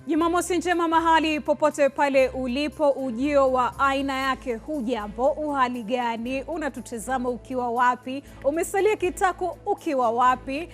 Jumamosi njema mahali popote pale ulipo, ujio wa aina yake. Hujambo, uhali gani? Unatutazama ukiwa wapi? Umesalia kitako ukiwa wapi?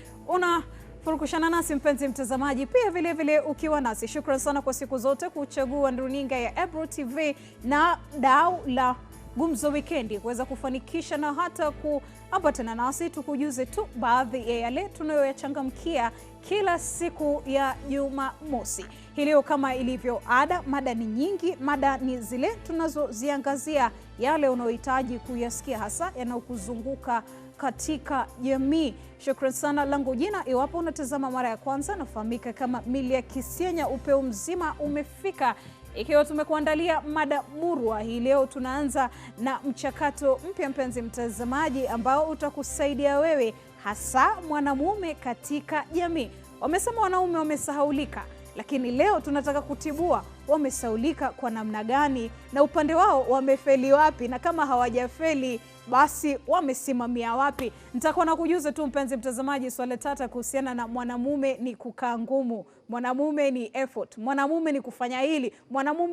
Furukushana nasi mpenzi mtazamaji, pia vile vile ukiwa nasi. Shukrani sana kwa siku zote kuchagua runinga ya Ebro TV na dau la Gumzo Weekendi kuweza kufanikisha na hata kuambatana nasi tukujuze tu baadhi ya yale tunayoyachangamkia kila siku ya Jumamosi. Hii leo kama ilivyo ada, mada ni nyingi. Mada ni zile tunazoziangazia yale unayohitaji kuyasikia, hasa yanayokuzunguka katika jamii. Shukrani sana. Langu jina, iwapo unatazama mara ya kwanza, nafahamika kama Milia Kisienya. Upeo mzima umefika ikiwa tumekuandalia mada murwa. Hii leo tunaanza na mchakato mpya mpenzi mtazamaji, ambao utakusaidia wewe, hasa mwanamume katika jamii. Wamesema wanaume wamesahaulika, lakini leo tunataka kutibua wamesahaulika kwa namna gani, na upande wao wamefeli wapi, na kama hawajafeli basi wamesimamia wapi. Nitakuwa na kujuza tu mpenzi mtazamaji swala tata kuhusiana na mwanamume ni kukaa ngumu, mwanamume ni effort, mwanamume ni kufanya hili,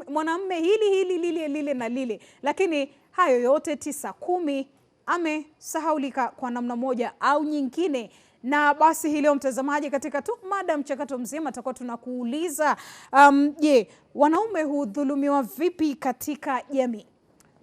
mwanamume hili lile na lile. Lakini hayo yote 9-10 amesahaulika kwa namna moja au nyingine. Na basi hii leo mtazamaji, katika tu mada mchakato mzima tutakuwa tunakuuliza wanaume hudhulumiwa vipi katika jamii?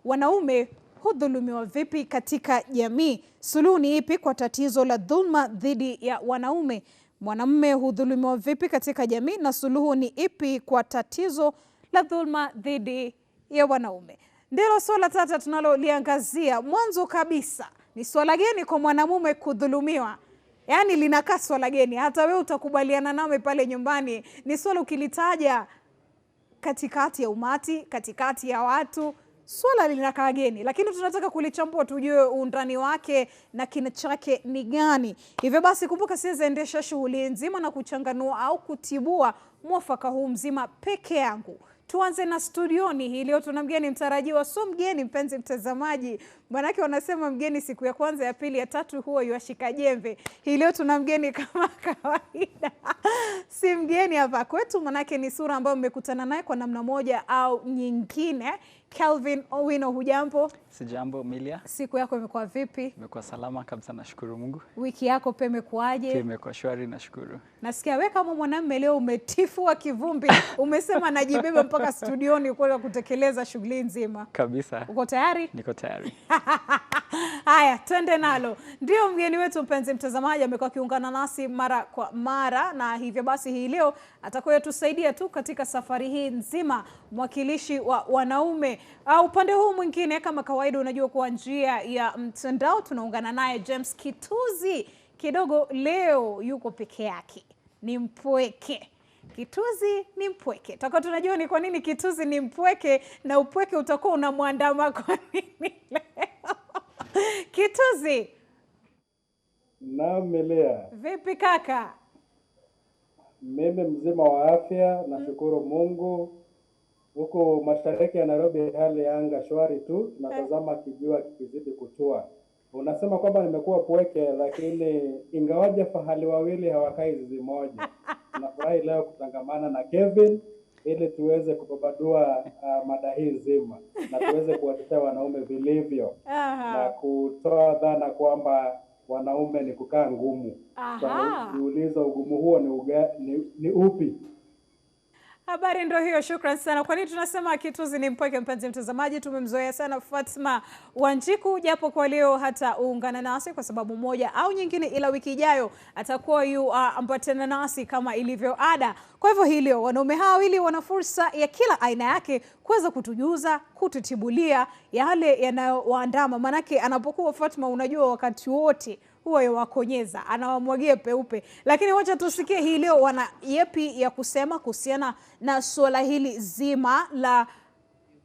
Wanaume hudhulumiwa vipi katika jamii? Suluhu ni ipi kwa tatizo la dhulma dhidi ya wanaume? Mwanamume hudhulumiwa vipi katika jamii na suluhu ni ipi kwa tatizo la dhulma dhidi ya wanaume? Ndilo swala tata tunaloliangazia. Mwanzo kabisa, ni swala gani kwa mwanamume kudhulumiwa? Yaani linakaa swala geni, hata wewe utakubaliana nami pale nyumbani. Ni swala ukilitaja katikati ya umati, katikati ya watu, swala linakaa geni, lakini tunataka kulichambua tujue undani wake na kina chake ni gani. Hivyo basi kumbuka, siwezi endesha shughuli nzima na kuchanganua au kutibua mwafaka huu mzima peke yangu. Tuanze na studioni. Hii leo tuna mgeni mtarajiwa. So mgeni mpenzi mtazamaji, manake wanasema mgeni siku ya kwanza, ya pili, ya tatu huwa yuashika jembe. Hii leo tuna mgeni kama kawaida. Si mgeni hapa kwetu, manake ni sura ambayo mmekutana naye kwa namna moja au nyingine. Kelvin Owino, hujambo? Sijambo Milia. Siku yako imekuwa vipi? Imekuwa salama kabisa, nashukuru Mungu. Wiki yako pia imekuaje? Pia imekuwa shwari, nashukuru. Nasikia wewe kama mwanamume leo umetifua kivumbi. Umesema najibeba mpaka studioni kwa kutekeleza shughuli nzima. Kabisa. Uko tayari? Niko tayari. Haya, twende nalo. Ndio mgeni wetu mpenzi mtazamaji amekuwa akiungana nasi mara kwa mara, na hivyo basi hii leo atakuwa tusaidia tu katika safari hii nzima, mwakilishi wa wanaume. Upande huu mwingine kama kawaida, unajua kwa njia ya mtandao tunaungana naye James Kituzi. Kidogo leo yuko peke yake, ni mpweke. Kituzi ni mpweke. Tutakuwa tunajua ni kwa nini Kituzi ni mpweke, na upweke utakuwa unamwandama kwa nini leo. Kituzi. Naam Milia. Vipi kaka? Mimi mzima wa afya, nashukuru Mungu. Huko mashariki ya Nairobi hali ya anga shwari tu, tunatazama kijua kikizidi kutua. Unasema kwamba nimekuwa pweke, lakini ingawaje fahali wawili hawakai zizi moja. Tunafurahi leo kutangamana na Kevin ili tuweze kupabadua mada hii nzima na tuweze kuwatetea wanaume vilivyo. Na kutoa dhana kwamba wanaume ni kukaa ngumu. Kuuliza ugumu huo ni upi? Habari ndio hiyo, shukrani sana. Kwa nini tunasema Kituzi ni mpweke mpenzi mtazamaji? Tumemzoea sana Fatma Wanjiku, japo kwa leo hata uungana nasi kwa sababu moja au nyingine, ila wiki ijayo atakuwa ambatana nasi kama ilivyo ada. Kwa hivyo hii leo wanaume hawa wawili wana fursa ya kila aina yake kuweza kutujuza, kututibulia yale yanayowaandama. Manake anapokuwa Fatma, unajua wakati wote huwa yakonyeza, anawamwagia peupe. Lakini wacha tusikie hii leo wana yepi ya kusema kuhusiana na suala hili zima la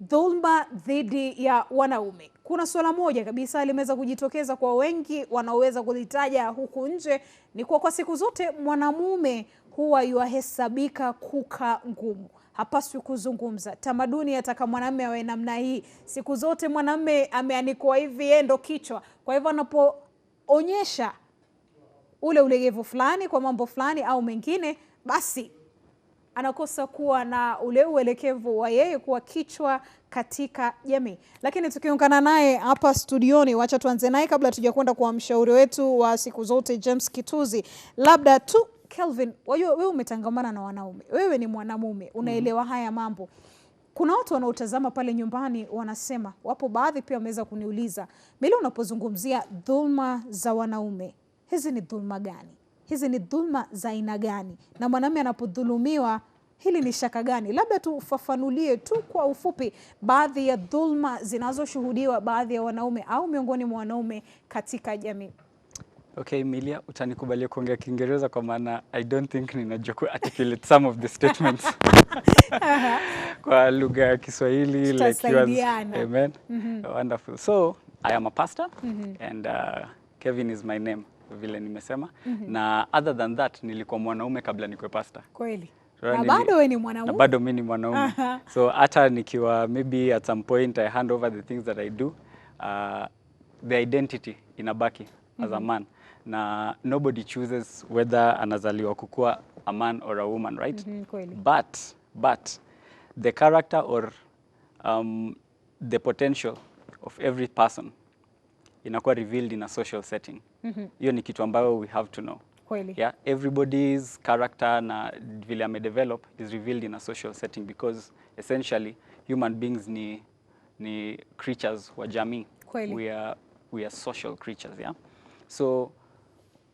dhulma dhidi ya wanaume. Kuna suala moja kabisa limeweza kujitokeza kwa wengi wanaoweza kulitaja huku nje, ni kwa siku zote mwanamume huwa yuahesabika kukaa ngumu. Hapaswi kuzungumza. Tamaduni yataka mwanamume awe namna hii. Siku zote mwanamume ameanikwa hivi, yeye ndo kichwa. Kwa hivyo anapoonyesha ule ulegevu fulani kwa mambo fulani au mengine, basi anakosa kuwa na ule uelekevu wa yeye kuwa kichwa katika jamii. Lakini tukiungana naye hapa studioni, wacha tuanze naye kabla tujakwenda kwa mshauri wetu wa siku zote James Kituzi. Labda tu Kelvin, wewe umetangamana na wanaume, wewe ni mwanamume, unaelewa haya mambo. Kuna watu wanaotazama pale nyumbani wanasema, wapo baadhi pia wameweza kuniuliza, Mili, unapozungumzia dhulma za wanaume, hizi ni dhulma gani? Hizi ni dhulma za aina gani? Na mwanamume anapodhulumiwa, hili ni shaka gani? Labda tufafanulie tu kwa ufupi baadhi ya dhulma zinazoshuhudiwa baadhi ya wanaume au miongoni mwa wanaume katika jamii. Okay, Milia, utanikubalia kuongea Kiingereza kwa maana I don't think ninajua ku articulate some of the statements kwa lugha ya Kiswahili like yours. Amen. Wonderful. So, I am a pastor and Kevin is my name, vile nimesema. Na other than that, nilikuwa mwanaume kabla nikuwe pastor. Kweli. Na bado wewe ni mwanaume? Na bado mimi ni mwanaume. So, hata nikiwa maybe at some point I hand over the things that I do, the identity inabaki as a man. Na nobody chooses whether anazaliwa kukua a man or a woman, right? But the character or the potential of every person inakuwa revealed in a social setting. Hiyo ni kitu ambayo we have to know. Yeah, everybody's character na vile amedevelop is revealed in a social setting because essentially human beings ni creatures wa jamii. We are social creatures, yeah? So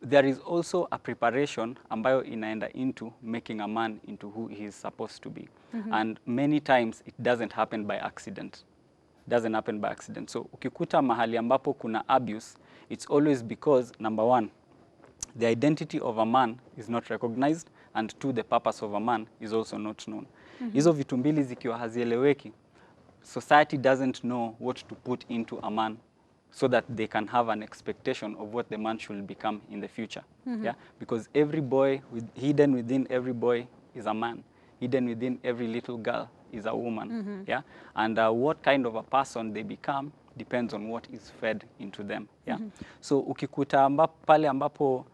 there is also a preparation ambayo inaenda into making a man into who he is supposed to be. And many times it doesn't happen by accident. Doesn't happen by accident. So ukikuta mahali ambapo kuna abuse, it's always because number one, the identity of a man is not recognized, and two, the purpose of a man is also not known. Hizo vitu mbili zikiwa hazieleweki, society doesn't know what to put into a man so that they can have an expectation of what the man should become in the future. Yeah, because every boy, hidden within every boy is a man. Hidden within every little girl is a woman. Yeah, and what kind of a person they become depends on what is fed into them. Yeah, so ukikuta pale ambapo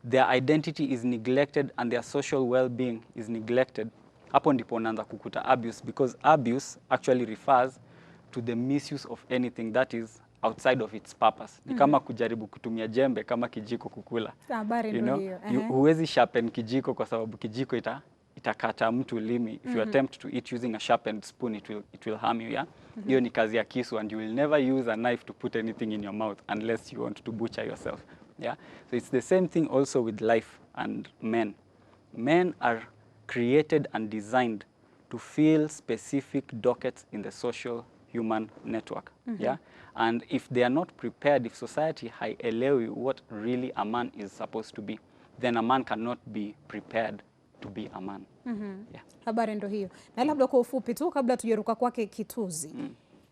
their identity is neglected and their social well-being is neglected, hapo ndipo unaanza kukuta abuse, because abuse actually refers to the misuse of anything that is outside of its purpose. Ni kama kujaribu kutumia jembe kama kijiko kukula. You know, huwezi sharpen kijiko kwa sababu kijiko itakata mtu ulimi. If you attempt to eat using a sharpened spoon, it will harm you, yeah? Hiyo ni kazi ya kisu, and you will never use a knife to put anything in your mouth unless you want to butcher yourself. Yeah? So it's the same thing also with life and men. Men are created and designed to fill specific dockets in the social human network. Yeah? And if they are not prepared, if society haielewi what really a man is supposed to be, then a man cannot be prepared to be a man. Yeah. Habari ndo hiyo. Na labda kwa ufupi tu kabla tujeruka kwake Kituzi.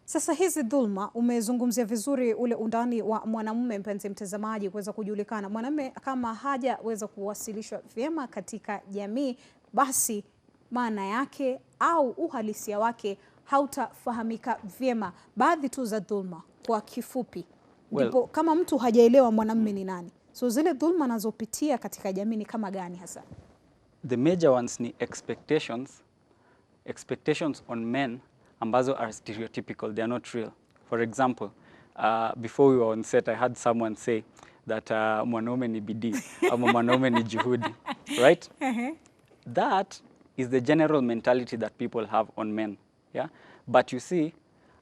Sasa hizi dhulma, umezungumzia vizuri ule undani wa mwanamume, mpenzi mtazamaji, kuweza kujulikana. Mwanamume kama hajaweza kuwasilishwa vyema katika jamii, basi maana yake au uhalisia wake hautafahamika vyema. Baadhi tu za dhulma kwa kifupi. Ndipo kama mtu hajaelewa mwanamume ni nani, so zile dhulma anazopitia katika jamii ni kama gani hasa? The major ones ni expectations on men ambazo are stereotypical, they are not real. For example, before we were on set, I had someone say that mwanaume ni bidii ama mwanaume ni juhudi, right? That is the general mentality that people have on men. Yeah? But you see,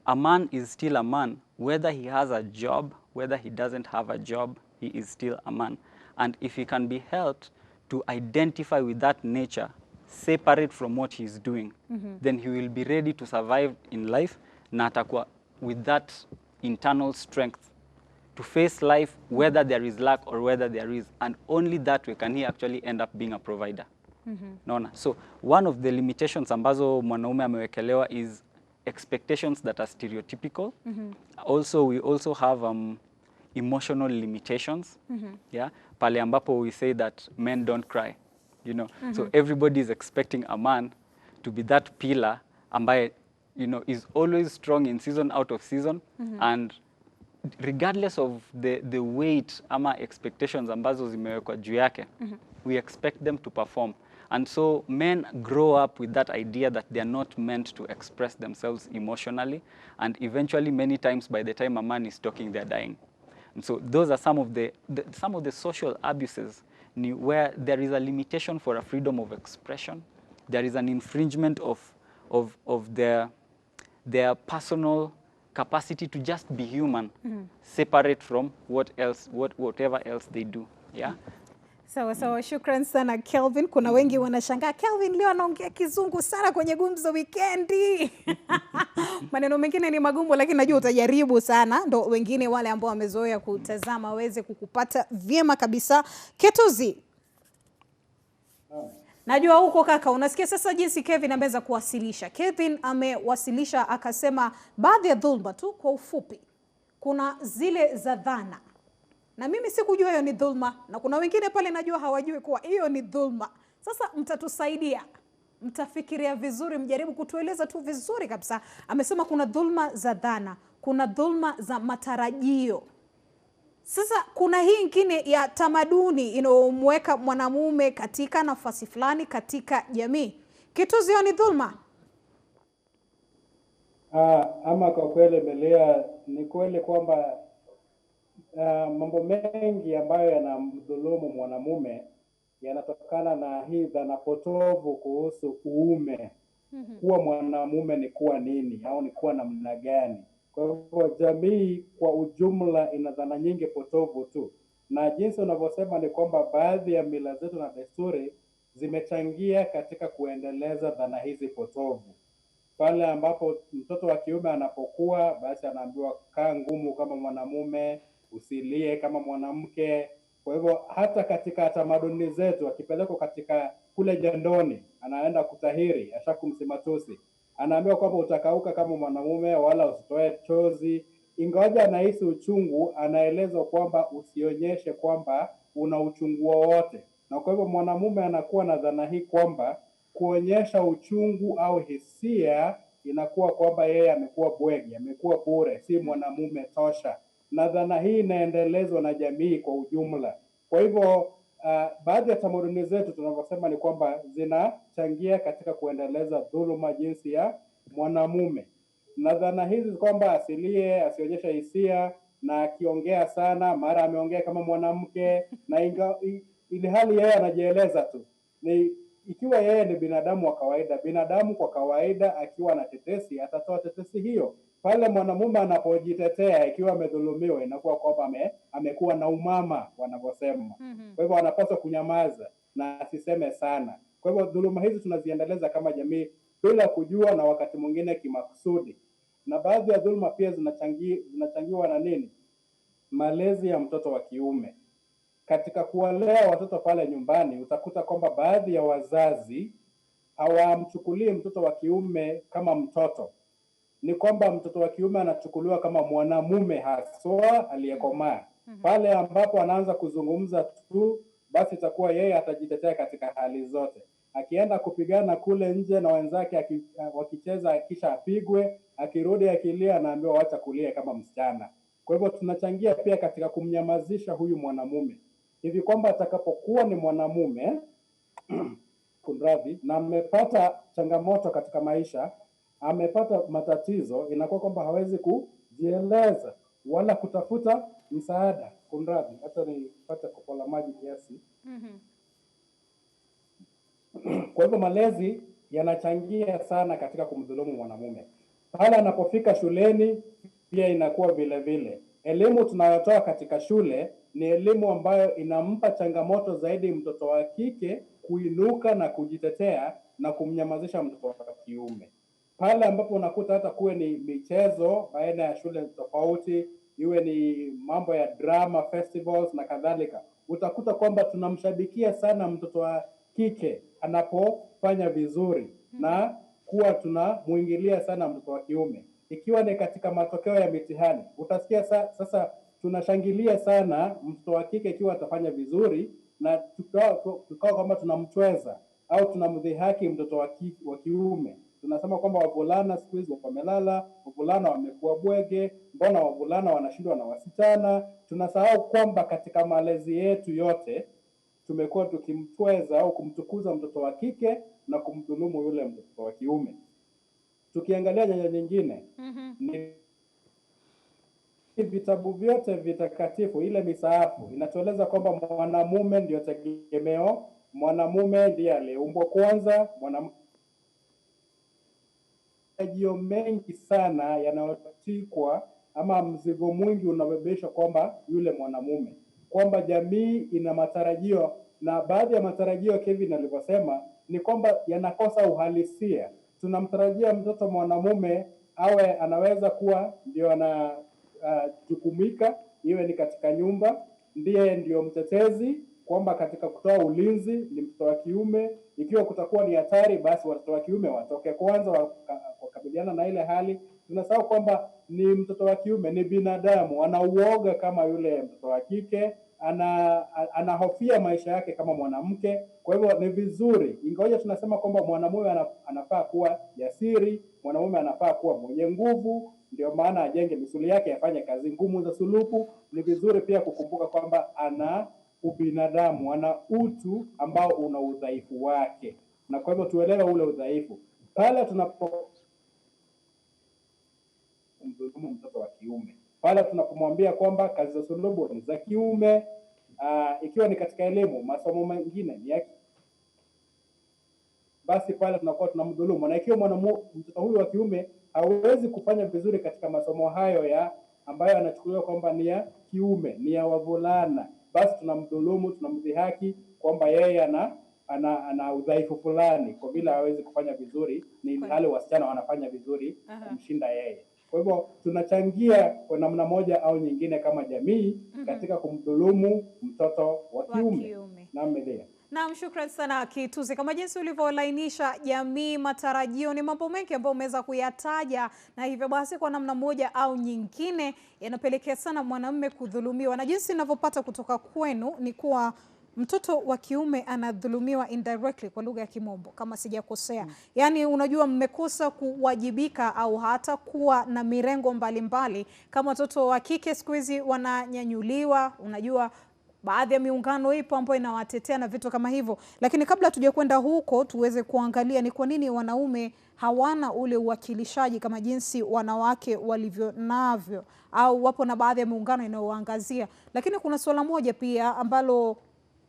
a man is still a man, whether he has a job, whether he doesn't have a job, he is still a man. And if he can be helped to identify with that nature, separate from what he's doing, then he will be ready to survive in life, na atakuwa with that internal strength to face life, whether there is luck or whether there is, and only that way can he actually end up being a provider. Naona. So one of the limitations ambazo mwanaume amewekelewa is expectations that are stereotypical. Also, we also have emotional limitations. Yeah, pale ambapo we say that men don't cry, you know. So everybody is expecting a man to be that pillar ambaye, you know, is always strong in season out of season, and regardless of the weight ama expectations ambazo zimewekwa juu yake, we expect them to perform. And so men grow up with that idea that they are not meant to express themselves emotionally, and eventually many times by the time a man is talking, they're dying. And so those are some of the social abuses where there is a limitation for a freedom of expression. There is an infringement of their personal capacity to just be human, separate from whatever else they do. Yeah. Sawa sawa, shukran sana Kelvin. Kuna wengi wanashangaa Kelvin leo anaongea kizungu sana kwenye Gumzo Weekendi. Maneno mengine ni magumu, lakini najua utajaribu sana, ndo wengine wale ambao wamezoea kutazama waweze kukupata vyema kabisa. Ketuzi, najua huko kaka unasikia sasa jinsi Kevin ameweza kuwasilisha. Kevin amewasilisha akasema baadhi ya dhulma tu kwa ufupi. Kuna zile za dhana, na mimi sikujua hiyo ni dhulma, na kuna wengine pale najua hawajui kuwa hiyo ni dhulma. Sasa mtatusaidia, mtafikiria vizuri, mjaribu kutueleza tu vizuri kabisa. Amesema kuna dhulma za dhana, kuna dhulma za matarajio. Sasa kuna hii nyingine ya tamaduni inayomweka mwanamume katika nafasi fulani katika jamii. Kitu zio ni dhulma? Ama kwa kweli Melia, ni kweli kwamba mambo mengi ambayo yanamdhulumu mwanamume yanatokana na hii dhana potovu kuhusu uume. Kuwa mwanamume ni kuwa nini au ni kuwa namna gani? Kwa hivyo jamii kwa ujumla ina dhana nyingi potovu tu, na jinsi unavyosema ni kwamba baadhi ya mila zetu na desturi zimechangia katika kuendeleza dhana hizi potovu. Pale ambapo mtoto wa kiume anapokuwa, basi anaambiwa kaa ngumu kama mwanamume, usilie kama mwanamke. Kwa hivyo hata katika tamaduni zetu, akipelekwa katika kule jandoni, anaenda kutahiri, ashakumsimatusi, anaambiwa kwamba utakauka kama mwanamume wala usitoe chozi. Ingawaja anahisi uchungu, anaelezwa kwamba usionyeshe kwamba una uchungu wowote. Na kwa hivyo mwanamume anakuwa na dhana hii kwamba kuonyesha uchungu au hisia inakuwa kwamba yeye amekuwa bwegi, amekuwa bure, si mwanamume tosha. Na dhana hii inaendelezwa na jamii kwa ujumla. Kwa hivyo baadhi ya tamaduni zetu tunavyosema ni kwamba zinachangia katika kuendeleza dhuluma jinsi ya mwanamume. Na dhana hizi kwamba asilie, asionyesha hisia, na akiongea sana mara ameongea kama mwanamke, na ili hali yeye anajieleza tu. Ni ikiwa yeye ni binadamu wa kawaida, binadamu kwa kawaida akiwa na tetesi atatoa tetesi hiyo. Pale mwanamume anapojitetea ikiwa amedhulumiwa, inakuwa kwamba amekuwa na umama wanavyosema. Kwa hivyo anapaswa kunyamaza na asiseme sana. Kwa hivyo dhuluma hizi tunaziendeleza kama jamii bila kujua, na wakati mwingine kimakusudi. Na baadhi ya dhuluma pia zinachangiwa na nini? Malezi ya mtoto wa kiume. Katika kuwalea watoto pale nyumbani, utakuta kwamba baadhi ya wazazi hawamchukulii mtoto wa kiume kama mtoto. Ni kwamba mtoto wa kiume anachukuliwa kama mwanamume haswa aliyekomaa. Pale ambapo anaanza kuzungumza tu, basi itakuwa yeye atajitetea katika hali zote. Akienda kupigana kule nje na wenzake wakicheza, kisha apigwe, akirudi akilia anaambiwa acha kulia kama msichana. Kwa hivyo tunachangia pia katika kumnyamazisha huyu mwanamume, hivi kwamba atakapokuwa ni mwanamume kunradhi, na amepata changamoto katika maisha, amepata matatizo, inakuwa kwamba hawezi kujieleza wala kutafuta msaada. Kunradhi, hata nipate kupola maji kiasi. Kwa hivyo malezi yanachangia sana katika kumdhulumu mwanamume. Pale anapofika shuleni pia inakuwa vile vile. Elimu tunayotoa katika shule ni elimu ambayo inampa changamoto zaidi mtoto wa kike kuinuka na kujitetea na kumnyamazisha mtoto wa kiume. Pale ambapo unakuta hata kuwe ni michezo baina ya shule tofauti, iwe ni mambo ya drama festivals na kadhalika, utakuta kwamba tunamshabikia sana mtoto wa kike anapofanya vizuri na kuwa tunamuingilia sana mtoto wa kiume. Ikiwa ni katika matokeo ya mitihani, utasikia sasa tunashangilia sana mtoto wa kike ikiwa atafanya vizuri, na tukao kwamba tunamchweza au tunamdhihaki mtoto wa kiume. Tunasema kwamba wavulana siku hizi wamelala, wavulana wamekuwa bwege, mbona wavulana wanashindwa na wasichana. Tunasahau kwamba katika malezi yetu yote tumekuwa tukimtweza au kumtukuza mtoto wa kike na kumdhulumu yule mtoto wa kiume. Tukiangalia nyanja nyingine, ni vitabu vyote vitakatifu, ile misaafu inatueleza kwamba mwanamume ndio tegemeo, mwanamume ndiye aliumbwa kwanza, mwanamume matarajio mengi sana yanayotikwa ama mzigo mwingi unabebeshwa kwamba yule mwanamume, kwamba jamii ina matarajio, na baadhi ya matarajio Kevin alivyosema ni kwamba yanakosa uhalisia. Tunamtarajia mtoto mwanamume awe anaweza kuwa ndio anajukumika, iwe ni katika nyumba, ndiye ndio mtetezi, kwamba katika kutoa ulinzi ni mtoto wa kiume. Ikiwa kutakuwa ni hatari, basi watoto wa kiume watoke kwanza wakabiliana na ile hali. Tunasahau kwamba ni mtoto wa kiume, ni binadamu, ana uoga kama yule mtoto wa kike, anahofia maisha yake kama mwanamke. Kwa hivyo ni vizuri, ingawaje tunasema kwamba mwanamume anafaa kuwa jasiri, mwanamume anafaa kuwa mwenye nguvu, ndio maana ajenge misuli yake, afanye kazi ngumu za sulubu. Ni vizuri pia kukumbuka kwamba ana ubinadamu, ana utu ambao una udhaifu wake, na kwa hivyo tuelewe ule udhaifu pale tunapomdhulumu mtoto wa kiume, pale tunapomwambia kwamba kazi za sulubu ni za kiume. Ikiwa ni katika elimu, masomo mengine ni yake, basi pale tunakuwa tunamdhulumu. Na ikiwa mtoto huyu wa kiume hawezi kufanya vizuri katika masomo hayo ambayo anachukuliwa kwamba ni ya kiume, ni ya wavulana, basi tunamdhulumu, tunamdhihaki kwamba yeye ana udhaifu fulani kwa vile hawezi kufanya vizuri, ni wale wasichana wanafanya vizuri kumshinda yeye. Kwa hivyo tunachangia kwa namna moja au nyingine kama jamii katika kumdhulumu mtoto wa kiume. Naam, shukrani sana Kituzi. Kama jinsi ulivyolainisha jamii, matarajio, ni mambo mengi ambayo umeweza kuyataja, na hivyo basi kwa namna moja au nyingine yanapelekea sana mwanamume kudhulumiwa. Na jinsi ninavyopata kutoka kwenu ni kuwa mtoto wa kiume anadhulumiwa indirectly kwa lugha ya Kimombo kama sijakosea. Yaani unajua mmekosa kuwajibika au hata kuwa na mirengo mbalimbali. Kama watoto wa kike siku hizi wananyanyuliwa, unajua baadhi ya miungano ipo ambayo inawatetea na vitu kama hivyo. Lakini kabla tujakwenda huko, tuweze kuangalia ni kwa nini wanaume hawana ule uwakilishaji kama jinsi wanawake walivyo navyo, au wapo na baadhi ya miungano inayoangazia. Lakini kuna swala moja pia ambalo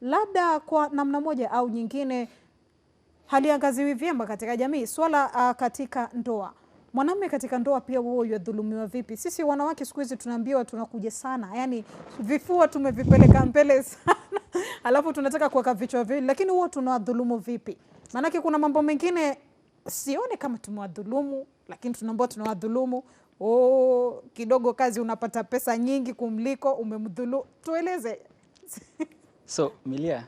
labda kwa namna moja au nyingine haliangaziwi vyema katika jamii, swala katika ndoa. Mwanamume katika ndoa pia wao yadhulumiwa vipi? Sisi wanawake siku hizi tunaambiwa tunakuja sana, yani vifua tumevipeleka mbele sana alafu tunataka kuweka vichwa vile, lakini wao tunawadhulumu vipi? Maanake kuna mambo mengine sione kama tumewadhulumu, lakini tunaambiwa tunawadhulumu. Kidogo kazi unapata pesa nyingi kumliko, umemdhulumu. Tueleze. So Milia,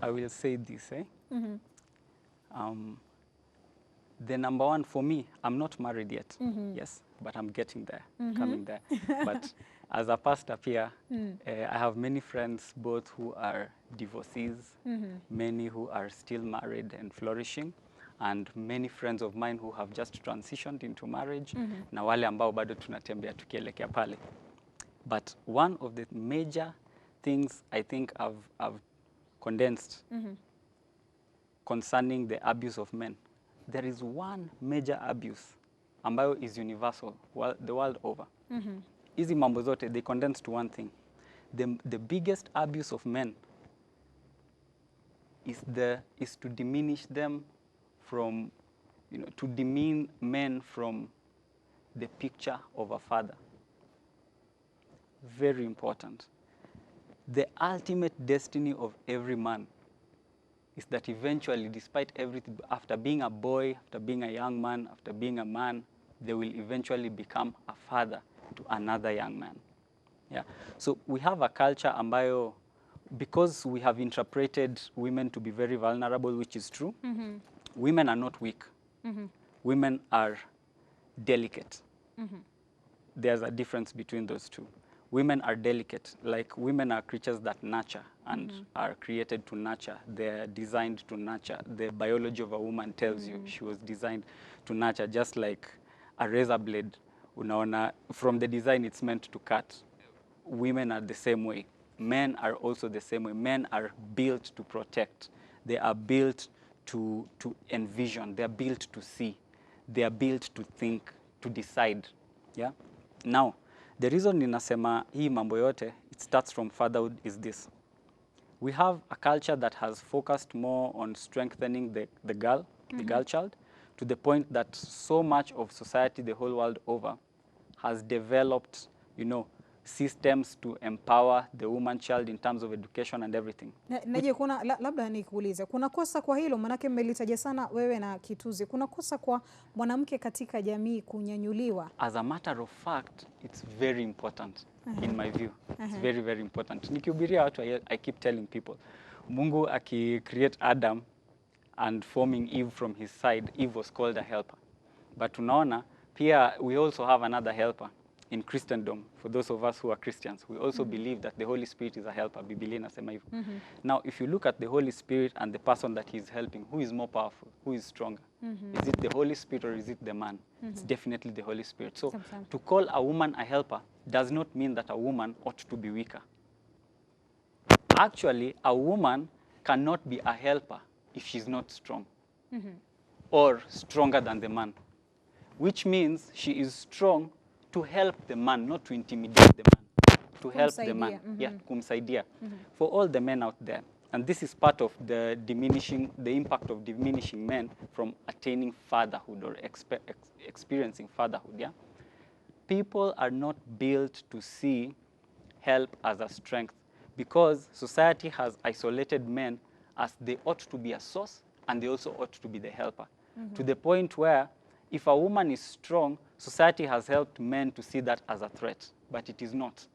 I will say this, the number one for me, I'm not married yet, yes, but I'm getting there, coming there. But as a pastor here, I have many friends both who are divorcees, many who are still married and flourishing, and many friends of mine who have just transitioned into marriage, na wale ambao bado tunatembea tukielekea pale. But one of the major things I think I've condensed concerning the abuse of men, there is one major abuse ambayo is universal the world over. Hizi mambo zote they condense to one thing. The biggest abuse of men is to diminish them from, to demean men from the picture of a father. Very important. The ultimate destiny of every man is that eventually, despite everything, after being a boy, after being a young man, after being a man, they will eventually become a father to another young man. Yeah. So we have a culture ambayo, because we have interpreted women to be very vulnerable, which is true, women are not weak. Women are delicate. There's a difference between those two. Women are delicate, like women are creatures that nurture and are created to nurture. They're designed to nurture. The biology of a woman tells you she was designed to nurture, just like a razor blade. Unaona, from the design it's meant to cut. Women are the same way. men are also the same way. Men are built to protect. They are built to envision. They are built to see. They are built to think, to decide. Yeah? Now, the reason ninasema hii mambo yote, it starts from fatherhood, is this. We have a culture that has focused more on strengthening the girl, the girl child, to the point that so much of society, the whole world over, has developed, you know, systems to empower the woman child in terms of education and everything. Naje kuna labda nikuulize, kuna kosa kwa hilo? Manake mmelitaja sana wewe na Kituzi. Kuna kosa kwa mwanamke katika jamii kunyanyuliwa? As a matter of fact, it's very important in my view. It's very, very important. Nikihubiria watu, I keep telling people, Mungu aki-create Adam and forming Eve from his side, Eve was called a helper. But tunaona, pia we also have another helper in Christendom. For those of us who are Christians, we also believe that the Holy Spirit is a helper. Biblia inasema hivyo. Now, if you look at the Holy Spirit and the person that he's helping, who is more powerful? Who is stronger? Is it the Holy Spirit or is it the man? It's definitely the Holy Spirit. So to call a woman a helper does not mean that a woman ought to be weaker. Actually, a woman cannot be a helper if she's not strong or stronger than the man, which means she is strong to help the man, not to intimidate the man, to help the man. Yeah, kumsaidia. For all the men out there, and this is part of the impact of diminishing men from attaining fatherhood or experiencing fatherhood, yeah? People are not built to see help as a strength because society has isolated men as they ought to be a source and they also ought to be the helper. To the point where if a woman is strong, society has helped men to see that as a threat, but it is not.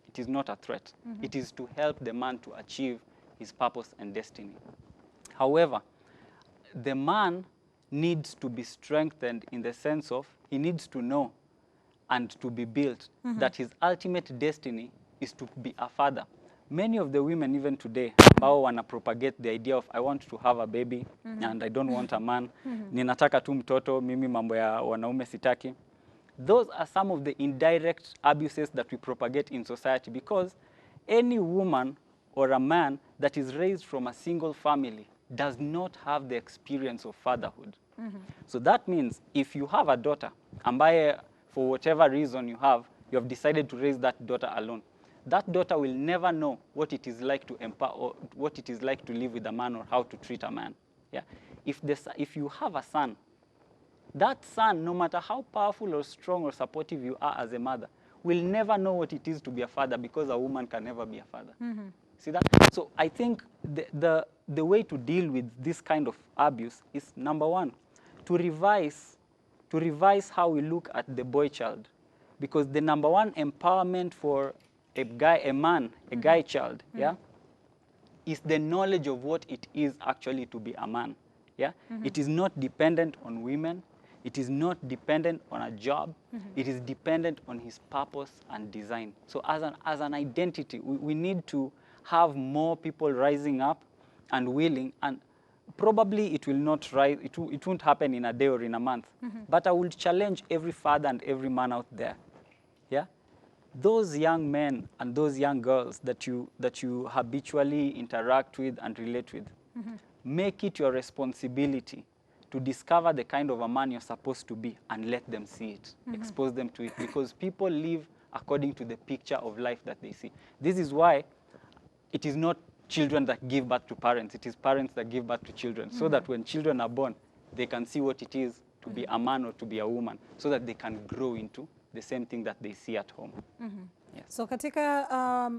It is not a threat. It is to help the man to achieve his purpose and destiny. However, the man needs to be strengthened in the sense of he needs to know and to be built that his ultimate destiny is to be a father. Many of the women even today ambao wana propagate the idea of I want to have a baby and I don't want a man. Ninataka tu mtoto, mimi mambo ya wanaume sitaki. Those are some of the indirect abuses that we propagate in society because any woman or a man that is raised from a single family does not have the experience of fatherhood. So that means if you have a daughter ambaye for whatever reason you have decided to raise that daughter alone, that daughter will never know what it is like to empower, or what it is like to live with a man or how to treat a man. Yeah. If you have a son, that son, no matter how powerful or strong or supportive you are as a mother, will never know what it is to be a father because a woman can never be a father. See that? So I think the way to deal with this kind of abuse is, number one, to revise how we look at the boy child. Because the number one empowerment for a guy child, yeah, is the knowledge of what it is actually to be a man. Yeah? It is not dependent on women. It is not dependent on a job. It is dependent on his purpose and design. So as an identity, we need to have more people rising up and willing, and probably it will not rise, it won't happen in a day or in a month. But I will challenge every father and every man out there. Yeah? Those young men and those young girls that you habitually interact with and relate with, make it your responsibility to discover the kind of a man you're supposed to be and let them see it, expose them to it, because people live according to the picture of life that they see. This is why it is not children that give birth to parents, it is parents that give birth to children, so that when children are born, they can see what it is to be a man or to be a woman, so that they can grow into the same thing that they see at home. Yes. So katika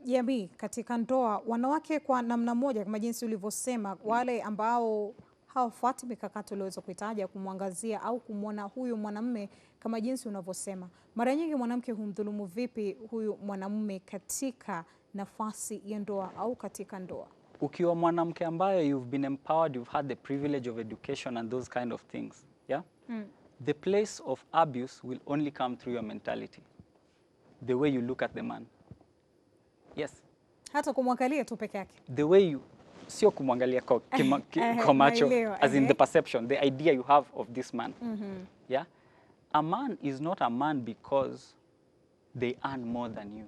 jamii, katika ndoa, wanawake kwa namna moja kama jinsi ulivyosema, wale ambao hawafuati mikakati ulioweza kuitaja kumwangazia au kumwona huyu mwanamume kama jinsi unavyosema, mara nyingi mwanamke humdhulumu vipi huyu mwanamume katika nafasi ya ndoa au katika ndoa? Ukiwa mwanamke ambaye you've been empowered, you've had the privilege of education and those kind of things, yeah? The place of abuse will only come through your mentality, the way you look at the man. Yes. Hata kumwangalia tu peke yake. The way you, sio kumwangalia kwa macho, as in the perception, the idea you have of this man. Yeah? A man is not a man because they earn more than you.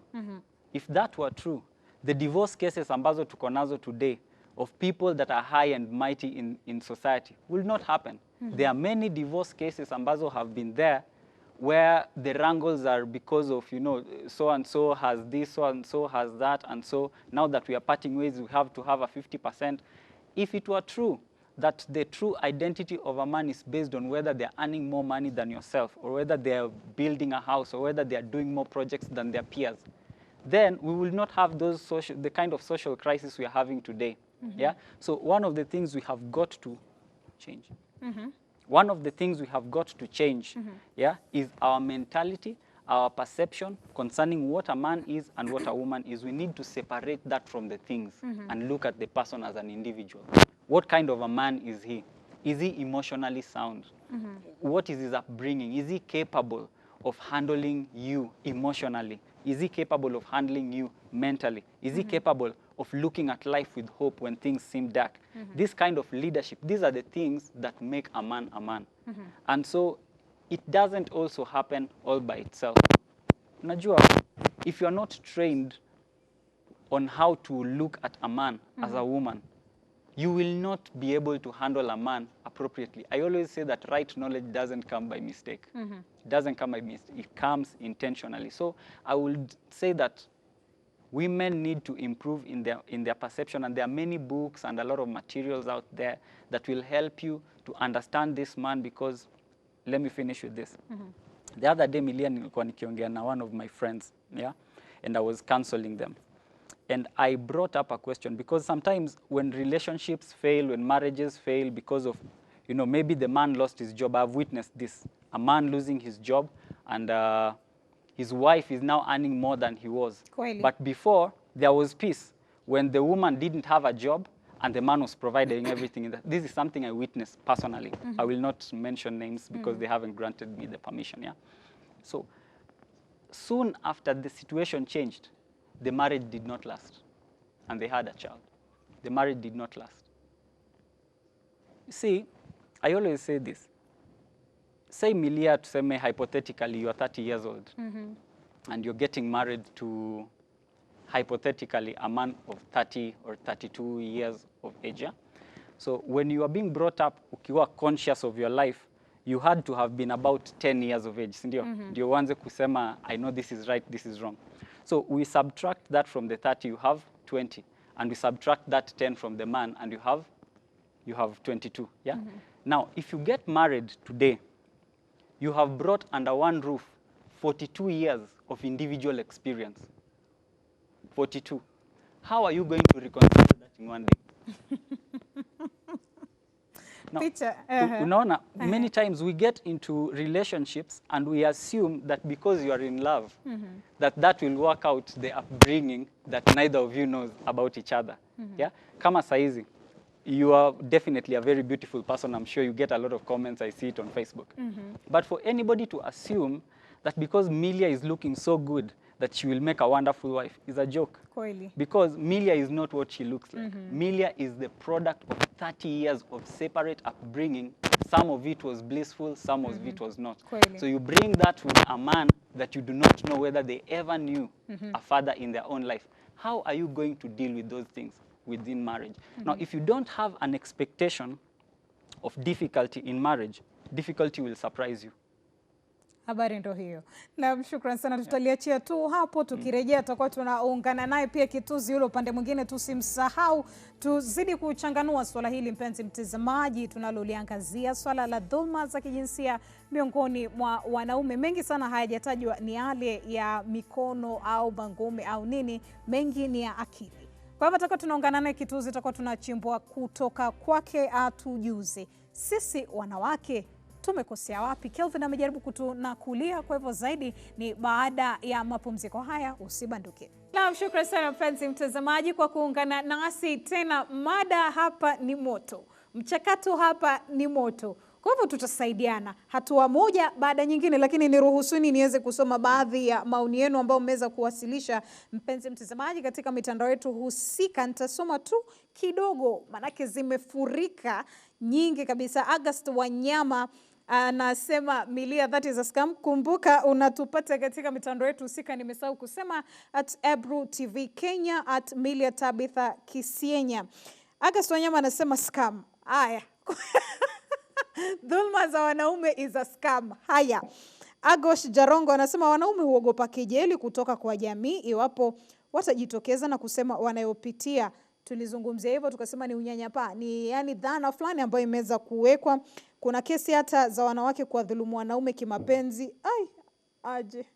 If that were true, the divorce cases ambazo tuko nazo today of people that are high and mighty in society will not happen. There are many divorce cases ambazo have been there where the wrangles are because of, you know, so-and-so has this, so-and-so has that, and so now that we are parting ways, we have to have a 50%. If it were true that the true identity of a man is based on whether they're earning more money than yourself, or whether they're building a house, or whether they're doing more projects than their peers, then we will not have the kind of social crisis we are having today. Yeah. So one of the things we have got to change. One of the things we have got to change, yeah, is our mentality, our perception concerning what a man is and what a woman is. We need to separate that from the things and look at the person as an individual. What kind of a man is he? Is he emotionally sound? What is his upbringing? Is he capable of handling you emotionally? Is he capable of handling you mentally? Is he capable of looking at life with hope when things seem dark? This kind of leadership, these are the things that make a man a man. And so it doesn't also happen all by itself. Najua, if you're not trained on how to look at a man as a woman, you will not be able to handle a man appropriately. I always say that right knowledge doesn't come by mistake. It doesn't come by mistake. It comes intentionally. So I would say that women need to improve in their perception, and there are many books and a lot of materials out there that will help you to understand this man, because let me finish with this. The other day, Milia, nilikuwa nikiongea na one of my friends, yeah, and I was counseling them. And I brought up a question, because sometimes when relationships fail, when marriages fail because of, you know, maybe the man lost his job. I've witnessed this, a man losing his job, and his wife is now earning more than he was. Kweli. But before, there was peace when the woman didn't have a job and the man was providing everything. This is something I witnessed personally. I will not mention names because they haven't granted me the permission. Yeah. So soon after the situation changed, the marriage did not last, and they had a child. The marriage did not last. You see, I always say this. Say, Milia, to say, hypothetically, you are 30 years old, and you're getting married to, hypothetically, a man of 30 or 32 years of age. Yeah? So when you are being brought up, you are conscious of your life, you had to have been about 10 years of age. Sindio? Ndio uanze kusema, I know this is right, this is wrong. So we subtract that from the 30, you have 20. And we subtract that 10 from the man, and you have 22. Yeah? Now, if you get married today, you have brought under one roof 42 years of individual experience. 42. How are you going to reconcile that in one day? Now, unaona, many times we get into relationships and we assume that because you are in love, that will work out the upbringing that neither of you knows about each other. Yeah? Kama saizi, you are definitely a very beautiful person. I'm sure you get a lot of comments. I see it on Facebook. But for anybody to assume that because Milia is looking so good, that she will make a wonderful wife is a joke. Kweli. Because Milia is not what she looks like. Milia is the product of 30 years of separate upbringing. Some of it was blissful, some of it was not. Kweli. So you bring that with a man that you do not know whether they ever knew a father in their own life. How are you going to deal with those things within marriage? Now, if you don't have an expectation of difficulty in marriage, difficulty will surprise you. Habari ndo hiyo. Na shukrani sana, tutaliachia tu hapo. Tukirejea tutakuwa tunaungana naye pia Kituzi yule upande mwingine. Tusimsahau, tuzidi kuchanganua swala hili, mpenzi mtazamaji, tunaloliangazia swala la dhulma za kijinsia miongoni mwa wanaume. Mengi sana hayajatajwa ni yale ya mikono au bangome au nini, mengi ni ya akili. Kwa hivyo tutakuwa tunaungana naye Kituzi, tutakuwa tunachimbua kutoka kwake atujuze sisi wanawake tumekosea wapi. Kelvin amejaribu kutunakulia, kwa hivyo zaidi ni baada ya mapumziko haya. Usibanduke. Na shukrani sana mpenzi mtazamaji kwa kuungana nasi tena. Mada hapa ni moto, mchakato hapa ni moto. Kwa hivyo tutasaidiana hatua moja baada nyingine, lakini niruhusuni niweze kusoma baadhi ya maoni yenu ambao mmeweza kuwasilisha mpenzi mtazamaji katika mitandao yetu husika. Nitasoma tu kidogo manake zimefurika nyingi kabisa. August Wanyama Anasema Milia, that is a scam. Kumbuka unatupata katika mitandao yetu husika, nimesahau kusema, @Ebru TV Kenya, @Milia Tabitha Kisienya. August Wanyama anasema scam. Haya. Dhulma za wanaume is a scam. Haya. Agosh Jarongo anasema wanaume huogopa kejeli kutoka kwa jamii iwapo watajitokeza na kusema wanayopitia. Tulizungumzia hivyo tukasema ni unyanyapaa, ni yani dhana fulani ambayo imeweza kuwekwa. Kuna kesi hata za wanawake kuwadhulumu wanaume kimapenzi, aje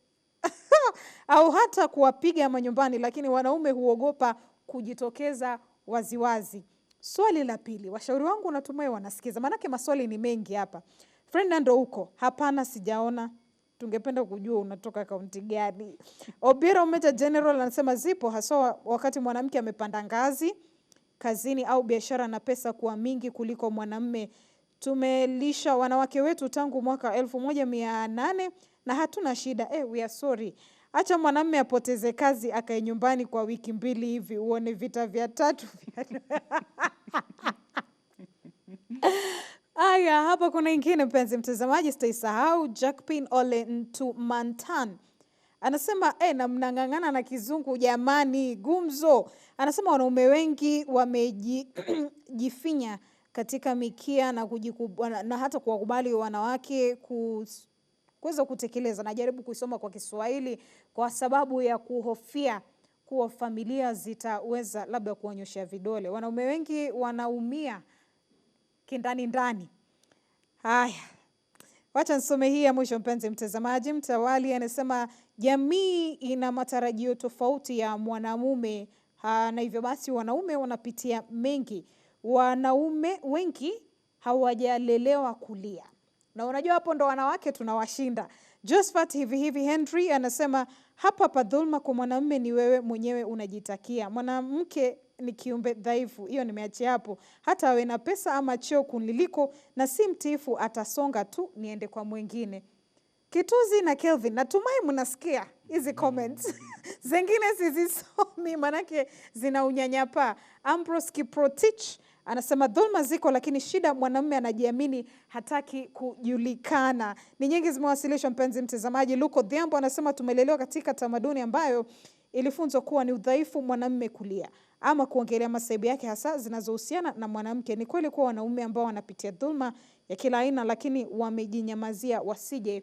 au hata kuwapiga manyumbani, lakini wanaume huogopa kujitokeza waziwazi. Swali la pili, washauri wangu natumai wanasikiza, manake maswali ni mengi hapa. Fernando huko, hapana sijaona. Tungependa kujua unatoka kaunti gani. Obira Umeja General anasema zipo, haswa wakati mwanamke amepanda ngazi kazini au biashara na pesa kuwa mingi kuliko mwanamume. Tumelisha wanawake wetu tangu mwaka 1800 na hatuna shida. We are sorry. Acha mwanamume apoteze kazi akae nyumbani kwa wiki 2 hivi uone vita vya 3 Aya, hapa kuna ingine mpenzi mtazamaji, sitaisahau. Jackpin Ole Ntumantan anasema na mnang'ang'ana na kizungu jamani, gumzo. Anasema wanaume wengi wamejifinya katika mikia na hata kuwakubali wanawake kuweza kutekeleza. Najaribu kuisoma kwa Kiswahili kwa sababu ya kuhofia kuwa familia zitaweza labda kuonyesha vidole. Wanaume wengi wanaumia kindani ndani. Haya. Wacha nisome hii ya mwisho mpenzi mtazamaji. Mtawali anasema jamii ina matarajio tofauti ya mwanamume, na hivyo basi wanaume wanapitia mengi. Wanaume wengi hawajalelewa kulia. Na unajua hapo ndo wanawake tunawashinda. Josephat hivi Henry anasema hapa dhulma kwa mwanamume ni wewe mwenyewe unajitakia. Mwanamke ni kiumbe dhaifu. Hiyo nimeachia hapo. Hata awe na pesa ama cheo kuniliko na si mtiifu atasonga tu niende kwa mwingine. Kituzi na Kelvin, natumai mnasikia hizi comments. Zengine sizisomi manake zina unyanyapaa. Ambrose Kiprotich anasema dhulma ziko lakini shida mwanamume anajiamini hataki kujulikana. Ni nyingi zimewasilishwa mpenzi mtazamaji. Luko Dhiambo anasema tumelelewa katika tamaduni ambayo ilifunzwa kuwa ni udhaifu mwanamume kulia ama kuongelea masaibu yake hasa zinazohusiana na mwanamke. Ni kweli kuwa wanaume ambao wanapitia dhulma ya kila aina lakini wamejinyamazia wasije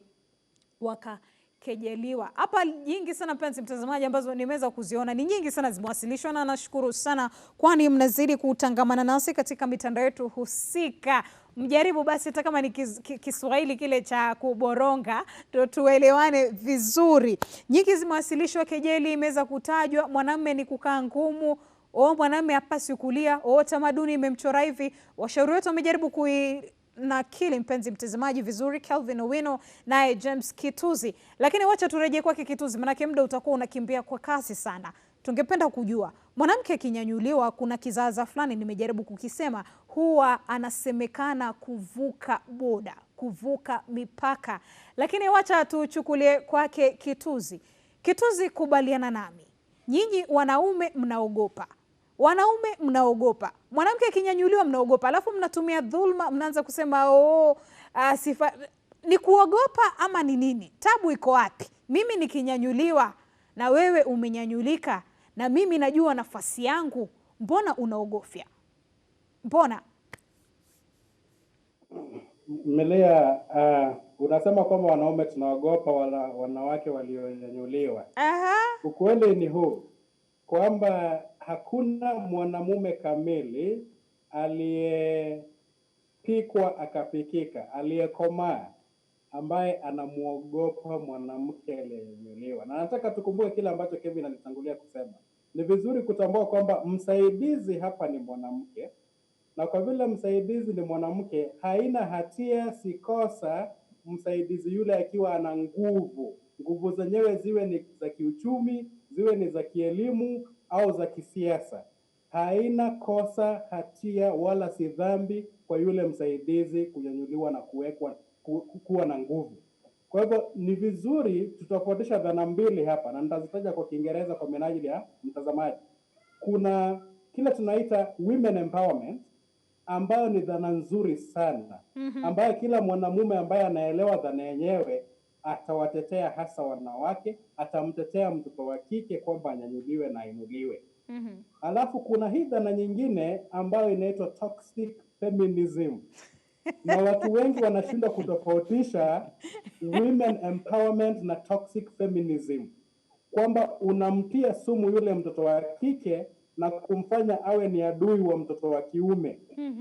wakakejeliwa. Hapa nyingi sana mpenzi mtazamaji ambazo nimeweza kuziona, ni nyingi sana zimewasilishwa na nashukuru sana kwani mnazidi kutangamana nasi katika mitandao yetu husika. Mjaribu basi hata kama ni Kiswahili kile cha kuboronga tuelewane vizuri. Nyingi zimewasilishwa, kejeli imeweza kutajwa, mwanamume ni kukaa ngumu, mwanamume hapaswi kulia, tamaduni imemchora hivi. Washauri wetu wamejaribu na kile mpenzi mtazamaji vizuri. Kelvin Owino naye James Kituzi. Lakini wacha turejee kwake Kituzi manake muda utakuwa unakimbia kwa kasi sana. Tungependa kujua mwanamke kinyanyuliwa kuna kizaza fulani nimejaribu kukisema, huwa anasemekana kuvuka boda, kuvuka mipaka. Lakini wacha tuchukulie kwake Kituzi. Kituzi, kubaliana nami. Nyinyi wanaume mnaogopa. Wanaume mnaogopa. Mwanamke kinyanyuliwa mnaogopa. Alafu mnatumia dhulma, mnaanza kusema sifa. Ni kuogopa ama ni nini? Tabu iko wapi? Mimi nikinyanyuliwa na wewe umenyanyulika na mimi najua nafasi yangu, mbona unaogofya? Mbona? Milia, unasema kwamba wanaume tunaogopa wanawake walionyanyuliwa. Ukweli ni huu kwamba hakuna mwanamume kamili aliyepikwa akapikika, aliyekomaa ambaye anamuogopa mwanamke aliyenyanyuliwa. Na nataka tukumbuke kile ambacho Kevin alitangulia kusema. Ni vizuri kutambua kwamba msaidizi hapa ni mwanamke, na kwa vile msaidizi ni mwanamke, haina hatia, si kosa msaidizi yule akiwa ana nguvu. Nguvu zenyewe ziwe ni za kiuchumi, ziwe ni za kielimu au za kisiasa. Haina kosa, hatia wala si dhambi kwa yule msaidizi kunyanyuliwa na kuwa na nguvu. Kwa hivyo ni vizuri tutofautisha dhana mbili hapa, na nitazitaja kwa Kiingereza kwa minajili ya mtazamaji. Kuna kile tunaita women empowerment ambayo ni dhana nzuri sana, ambayo kila mwanamume ambaye anaelewa dhana yenyewe atawatetea hasa wanawake, atamtetea mtoto wa kike kwamba anyanyuliwe na ainuliwe. Alafu kuna hii dhana nyingine ambayo inaitwa toxic feminism. Na watu wengi wanashindwa kutofautisha women empowerment na toxic feminism, kwamba unamtia sumu yule mtoto wa kike na kumfanya awe ni adui wa mtoto wa kiume.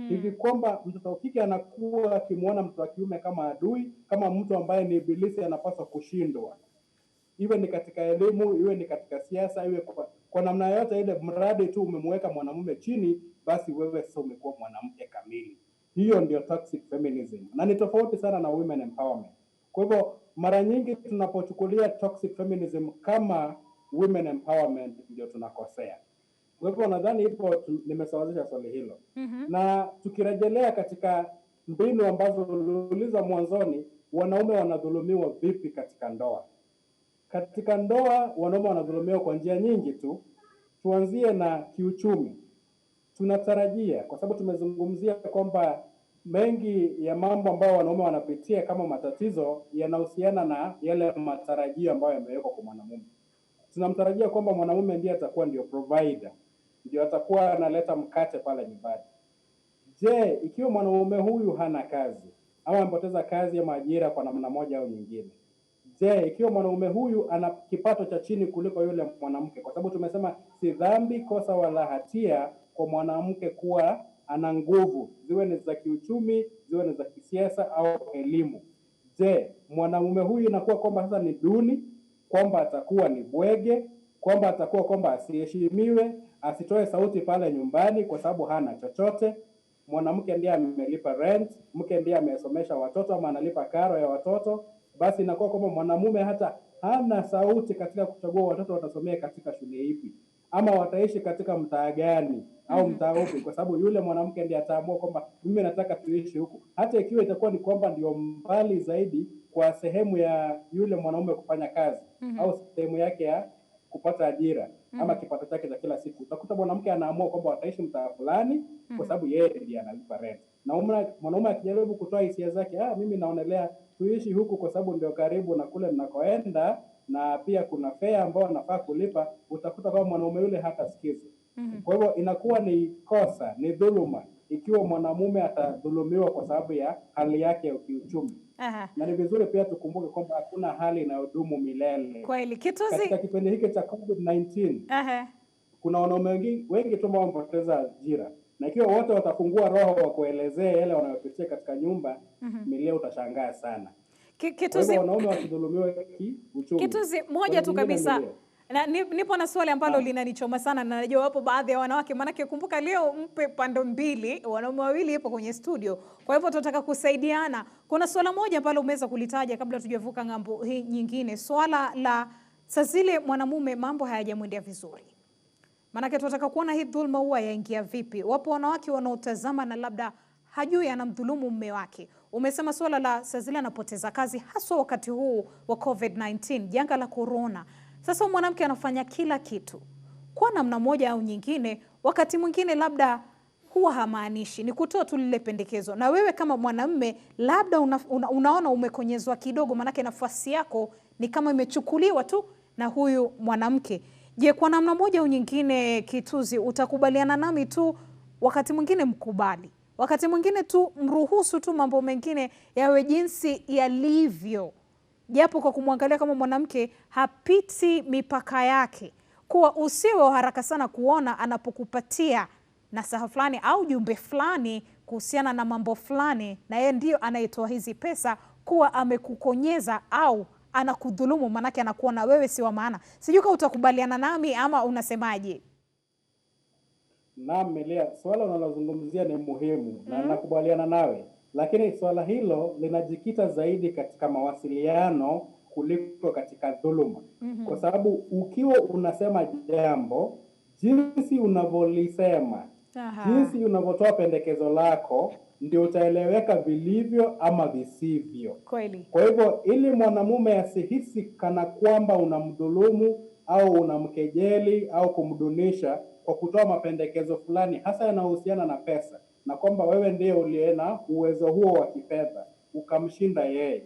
Hivi kwamba mtoto wa kike anakuwa akimwona mtoto wa kiume kama adui, kama mtu ambaye ni ibilisi anapaswa kushindwa. Iwe ni katika elimu, iwe ni katika siasa, iwe kwa namna yote ile, mradi tu umemweka mwanamume chini, basi wewe sasa umekuwa mwanamke kamili. Hiyo ndio toxic feminism. Na ni tofauti sana na women empowerment. Kwa hivyo mara nyingi tunapochukulia toxic feminism kama women empowerment ndio tunakosea. Kwa hivyo nadhani ipo nimesawazisha swali hilo. Na tukirejelea katika mbinu ambazo uliuliza mwanzoni, wanaume wanadhulumiwa vipi katika ndoa? Katika ndoa wanaume wanadhulumiwa kwa njia nyingi tu. Tuanzie na kiuchumi. Tunatarajia, kwa sababu tumezungumzia kwamba mengi ya mambo ambayo wanaume wanapitia kama matatizo yanahusiana na yale matarajio ambayo yamewekwa kwa mwanamume. Tunamtarajia kwamba mwanamume ndiye atakuwa ndio provider, ndio atakuwa analeta mkate pale nyumbani. Je, ikiwa mwanamume huyu hana kazi au amepoteza kazi ya ajira kwa namna moja au nyingine? Je, ikiwa mwanamume huyu ana kipato cha chini kuliko yule mwanamke? Kwa sababu tumesema si dhambi, kosa wala hatia kwa mwanamke kuwa ana nguvu, ziwe ni za kiuchumi, ziwe ni za kisiasa au elimu. Je, mwanamume huyu inakuwa kwamba sasa ni duni, kwamba atakuwa ni bwege, kwamba atakuwa kwamba asiheshimiwe, asitoe sauti pale nyumbani kwa sababu hana chochote? Mwanamke ndiye amelipa rent, mke ndiye amesomesha watoto ama analipa karo ya watoto, basi inakuwa kwamba mwanamume hata hana sauti katika kuchagua watoto watasomea katika shule ipi, ama wataishi katika mtaa gani au mtaa upi, kwa sababu yule mwanamke ndiye ataamua kwamba mimi nataka tuishi huku, hata ikiwa itakuwa ni kwamba ndio mbali zaidi kwa sehemu ya yule mwanaume kufanya kazi au sehemu yake ya kupata ajira ama kipato chake cha kila siku. Utakuta mwanamke anaamua kwamba wataishi mtaa fulani kwa sababu yeye ndiye analipa rent, na mwanaume akijaribu kutoa hisia zake, mimi naonelea tuishi huku kwa sababu ndio karibu na kule ninakoenda na pia kuna fare ambayo nafaa kulipa, utakuta kama mwanaume yule hatasikizwa. Kwa hivyo inakuwa ni kosa, ni dhuluma ikiwa mwanamume atadhulumiwa kwa sababu ya hali yake ya kiuchumi. Na ni vizuri pia tukumbuke kwamba hakuna hali inayodumu milele. Kweli. Kituzi, katika kipindi hiki cha COVID-19 kuna wanaume wengi tu ambao wamepoteza ajira, na ikiwa wote watafungua roho wa kuelezea yale wanayopitia katika nyumba, mileo utashangaa sana. Kituzi, wanaume wakidhulumiwa kiuchumi. Kituzi moja tu kabisa. Na nipo na swali ambalo linanichoma sana, na najua wapo baadhi ya wanawake, maanake kumbuka leo mpe pande mbili, wanaume wawili hapo kwenye studio. Kwa hivyo tunataka kusaidiana. Kuna swala moja ambalo umeweza kulitaja kabla tujavuka ngambo hii nyingine, swala la saa zile mwanamume mambo hayajamwendea vizuri. Maanake tunataka kuona hii dhulma huwa yaingia vipi. Wapo wanawake wanaotazama na labda hajui anamdhulumu mume wake. Umesema swala la saa zile anapoteza kazi, haswa wakati huu wa COVID-19, janga la corona. Sasa mwanamke anafanya kila kitu kwa namna moja au nyingine, wakati mwingine labda huwa hamaanishi, ni kutoa tu lile pendekezo. Na wewe kama mwanamume labda unaona umekonyezwa kidogo, manake nafasi yako ni kama imechukuliwa tu na huyu mwanamke. Je, kwa namna moja au nyingine, Kituzi, utakubaliana nami tu wakati mwingine mkubali, wakati mwingine tu mruhusu tu mambo mengine yawe jinsi yalivyo, japo kwa kumwangalia kama mwanamke hapiti mipaka yake, kuwa usiwe haraka sana kuona anapokupatia nasaha fulani au jumbe fulani kuhusiana na mambo fulani, na yeye ndio anayetoa hizi pesa, kuwa amekukonyeza au anakudhulumu, manake anakuona wewe si wa maana. Sijui kama utakubaliana nami ama unasemaje? Naam, Melia, swala unalozungumzia ni muhimu na nakubaliana nawe, lakini swala hilo linajikita zaidi katika mawasiliano kuliko katika dhuluma. Kwa sababu ukiwa unasema jambo, jinsi unavyolisema, jinsi unavyotoa pendekezo lako, ndio utaeleweka vilivyo ama visivyo. Kweli. Kwa hivyo ili mwanamume asihisi kana kwamba unamdhulumu au unamkejeli au kumdunisha kwa kutoa mapendekezo fulani hasa yanayohusiana na pesa, na kwamba wewe ndiye uliye na uwezo huo wa kifedha ukamshinda yeye.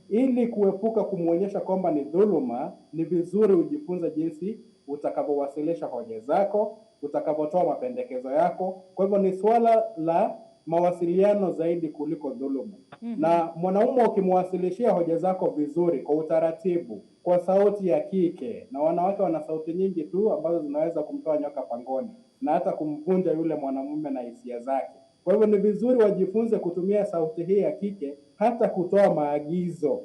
Ili kuepuka kumwonyesha kwamba ni dhuluma, ni vizuri ujifunze jinsi utakavyowasilisha hoja zako, utakavyotoa mapendekezo yako. Kwa hivyo ni swala la mawasiliano zaidi kuliko dhuluma. Na mwanaume ukimwasilishia hoja zako vizuri, kwa utaratibu, kwa sauti ya kike, na wanawake wana sauti nyingi tu ambazo zinaweza kumtoa nyoka pangoni na hata kumvunja yule mwanamume na hisia zake. Kwa hivyo ni vizuri wajifunze kutumia sauti hii ya kike hata kutoa maagizo.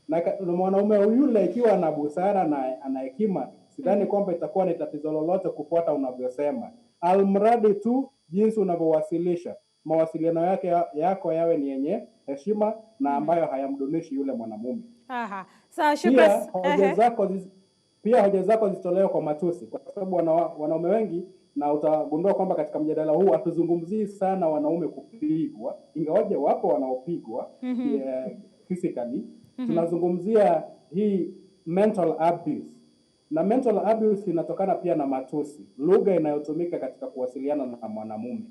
Na mwanaume yule ikiwa ana busara na ana hekima, sidhani kwamba itakuwa ni tatizo lolote kufuata unavyosema. Almradi tu jinsi unavyowasilisha, mawasiliano yako yawe ni yenye heshima na ambayo hayamdunishi yule mwanamume. Sawa, shukrani. Pia hoja zako zitolewe kwa matusi, kwa sababu wanaume wengi, na utagundua kwamba katika mjadala huu hatuzungumzii sana wanaume kupigwa, ingawaje wapo wanaopigwa physically. Tunazungumzia hii mental abuse, na mental abuse inatokana pia na matusi, lugha inayotumika katika kuwasiliana na mwanamume.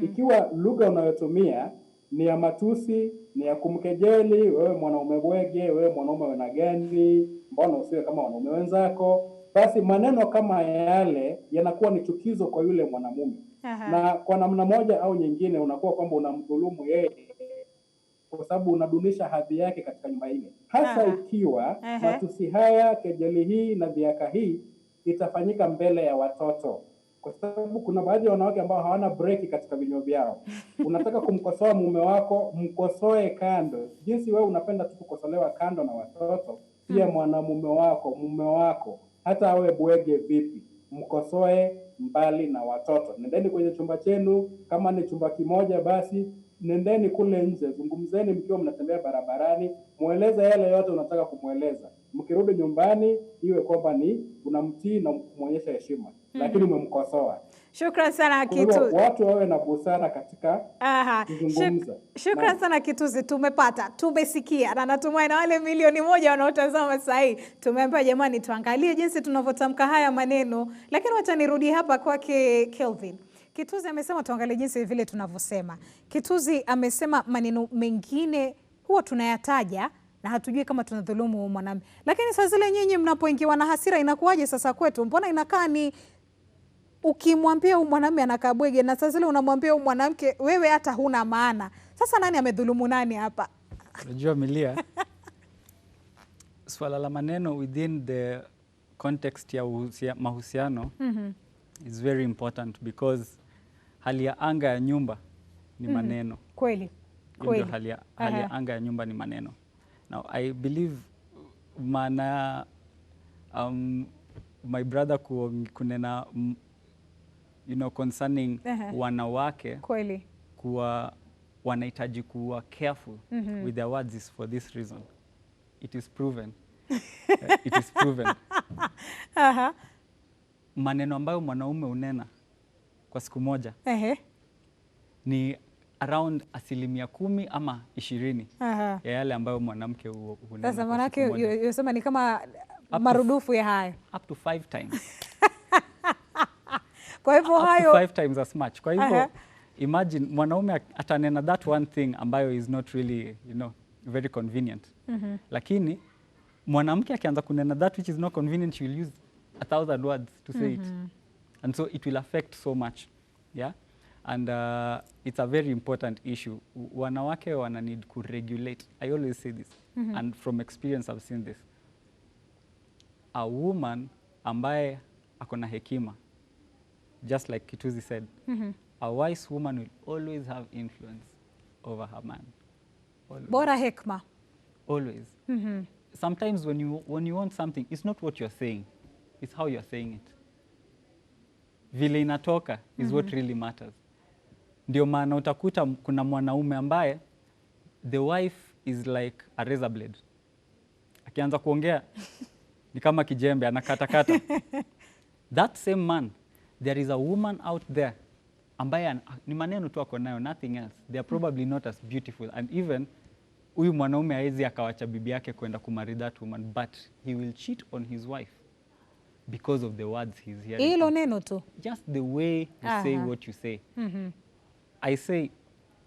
Ikiwa lugha unayotumia ni ya matusi, ni ya kumkejeli, wewe mwanaume bwege, wewe mwanaume wena gani, mbona usiwe kama wanaume wenzako, basi maneno kama yale yanakuwa ni chukizo kwa yule mwanamume. Na kwa namna moja au nyingine unakuwa kwamba unamdhulumu yeye, kwa sababu unadunisha hadhi yake katika nyumba ile. Hasa ikiwa matusi haya, kejeli hii na dhiaka hii itafanyika mbele ya watoto. Kwa sababu kuna baadhi ya wanawake ambao hawana breki katika vinywa vyao. Unataka kumkosoa mume wako, mkosoe kando. Jinsi wewe unapenda tu kukosolewa kando na watoto, pia mwanamume wako, mume wako, hata awe bwege vipi, mkosoe mbali na watoto. Nendeni kwenye chumba chenu, kama ni chumba kimoja basi nendeni kule nje, zungumzeni mkiwa mnatembea barabarani, mueleze yale yote unataka kumweleza. Mkirudi nyumbani iwe kwamba ni unamtii na kumwonyesha heshima, lakini umemkosoa. Shukrani sana Kituzi. Watu wawe na busara katika kuzungumza. Shukrani sana Kituzi, tumepata, tumesikia, na natumai na wale milioni 1 wanaotazama sasa hivi tumeambiwa jamani tuangalie jinsi tunavyotamka haya maneno. Lakini wacha nirudi hapa kwake Kelvin. Kituzi amesema tuangalie jinsi vile tunavyosema. Kituzi amesema maneno mengine huwa tunayataja na hatujui kama tunadhulumu mwanamume. Lakini saa zile nyinyi mnapoingiwa na hasira inakuwaje sasa kwetu? Mbona inakaa ni ukimwambia mwanamume anakaa bwege, na saa zile unamwambia mwanamke wewe hata huna maana. Sasa nani amedhulumu nani hapa? Unajua Milia, swala la maneno within the context ya mahusiano is very important, because hali ya anga ya nyumba ni maneno. Kweli. Hali ya anga ya nyumba ni maneno. Now I believe maana my brother kunena concerning wanawake kweli kuwa wanahitaji kuwa careful with their words is for this reason. It is proven. It is proven. Maneno ambayo mwanaume unena kwa siku moja ni around 10% ama 20% ya yale ambayo mwanamke unena. Sasa manake yosema ni kama marudufu ya haya. Up to 5 times. Kwa hivyo hayo up to 5 times as much. Kwa hivyo imagine mwanaume atanena that one thing ambayo is not really, very convenient. Lakini mwanamke akianza kunena that which is not convenient, she will use 1,000 words to say it. And so it will affect so much. Yeah? And it's a very important issue. Wanawake wana need to regulate. I always say this. And from experience I've seen this. A woman ambaye akona hekima, just like Kituzi said, a wise woman will always have influence over her man. Always. Bora hekma. Always. Sometimes when you want something, it's not what you're saying, it's how you're saying it. Vile inatoka is what really matters. Ndio maana utakuta kuna mwanaume ambaye the wife is like a razor blade. Akianza kuongea ni kama kijembe anakatakata. That same man, there is a woman out there ambaye ni maneno tu ako nayo, nothing else. They are probably not as beautiful, and even huyu mwanaume haezi akawacha bibi yake kwenda kumarry that woman, but he will cheat on his wife because of the words he's hearing. Hilo neno tu. Just the way you say what you say. I say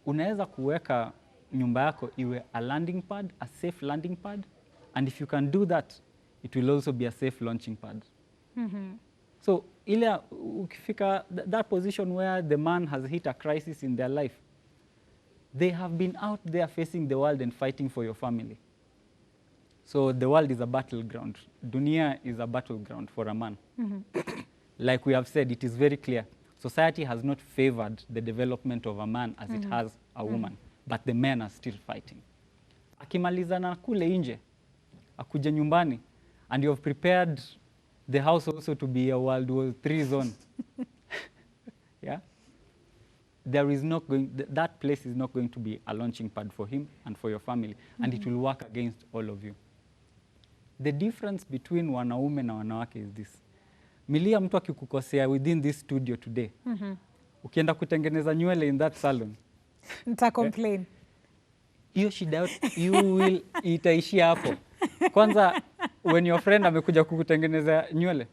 unaweza kuweka nyumba yako iwe a landing pad, a safe landing pad, and if you can do that, it will also be a safe launching pad. So ile ukifika that position where the man has hit a crisis in their life, they have been out there facing the world and fighting for your family. So the world is a battleground. Dunia is a battleground for a man. Like we have said, it is very clear. Society has not favored the development of a man as it has a woman, but the men are still fighting. Akimalizana kule nje, akuja nyumbani, and you have prepared the house also to be a World War III zone. Yeah? There is not going, that place is not going to be a launching pad for him and for your family, and it will work against all of you. The difference between wanaume na wanawake is this. Milia, mtu akikukosea within this studio today, ukienda kutengeneza nywele in that salon, nita complain. Hiyo shida yote, you will itaishia hapo. Kwanza, when your friend amekuja kukutengeneza nywele,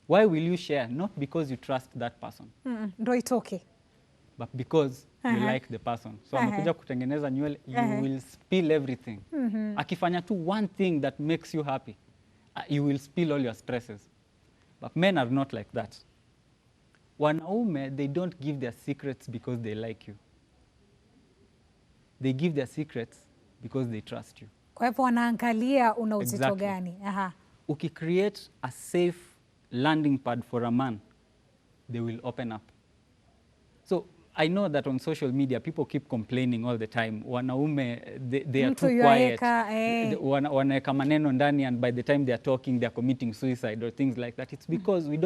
why will you share? Not because you trust that person. Ndo itoke. But because you like the person. So amekuja kutengeneza nywele, you will spill everything. Akifanya tu one thing that makes you happy, you will spill all your stresses. But men are not like that. Wanaume, they don't give their secrets because they like you. They give their secrets because they trust you. Kwa hivyo wanaangalia una uzito gani. Ukicreate a safe landing pad for a man, they will open up. So I know that on social media, people keep complaining all the time. Wanaume, they are too quiet. Wanaeka maneno ndani, and by the time they are talking, they are committing suicide or things like that. It's because we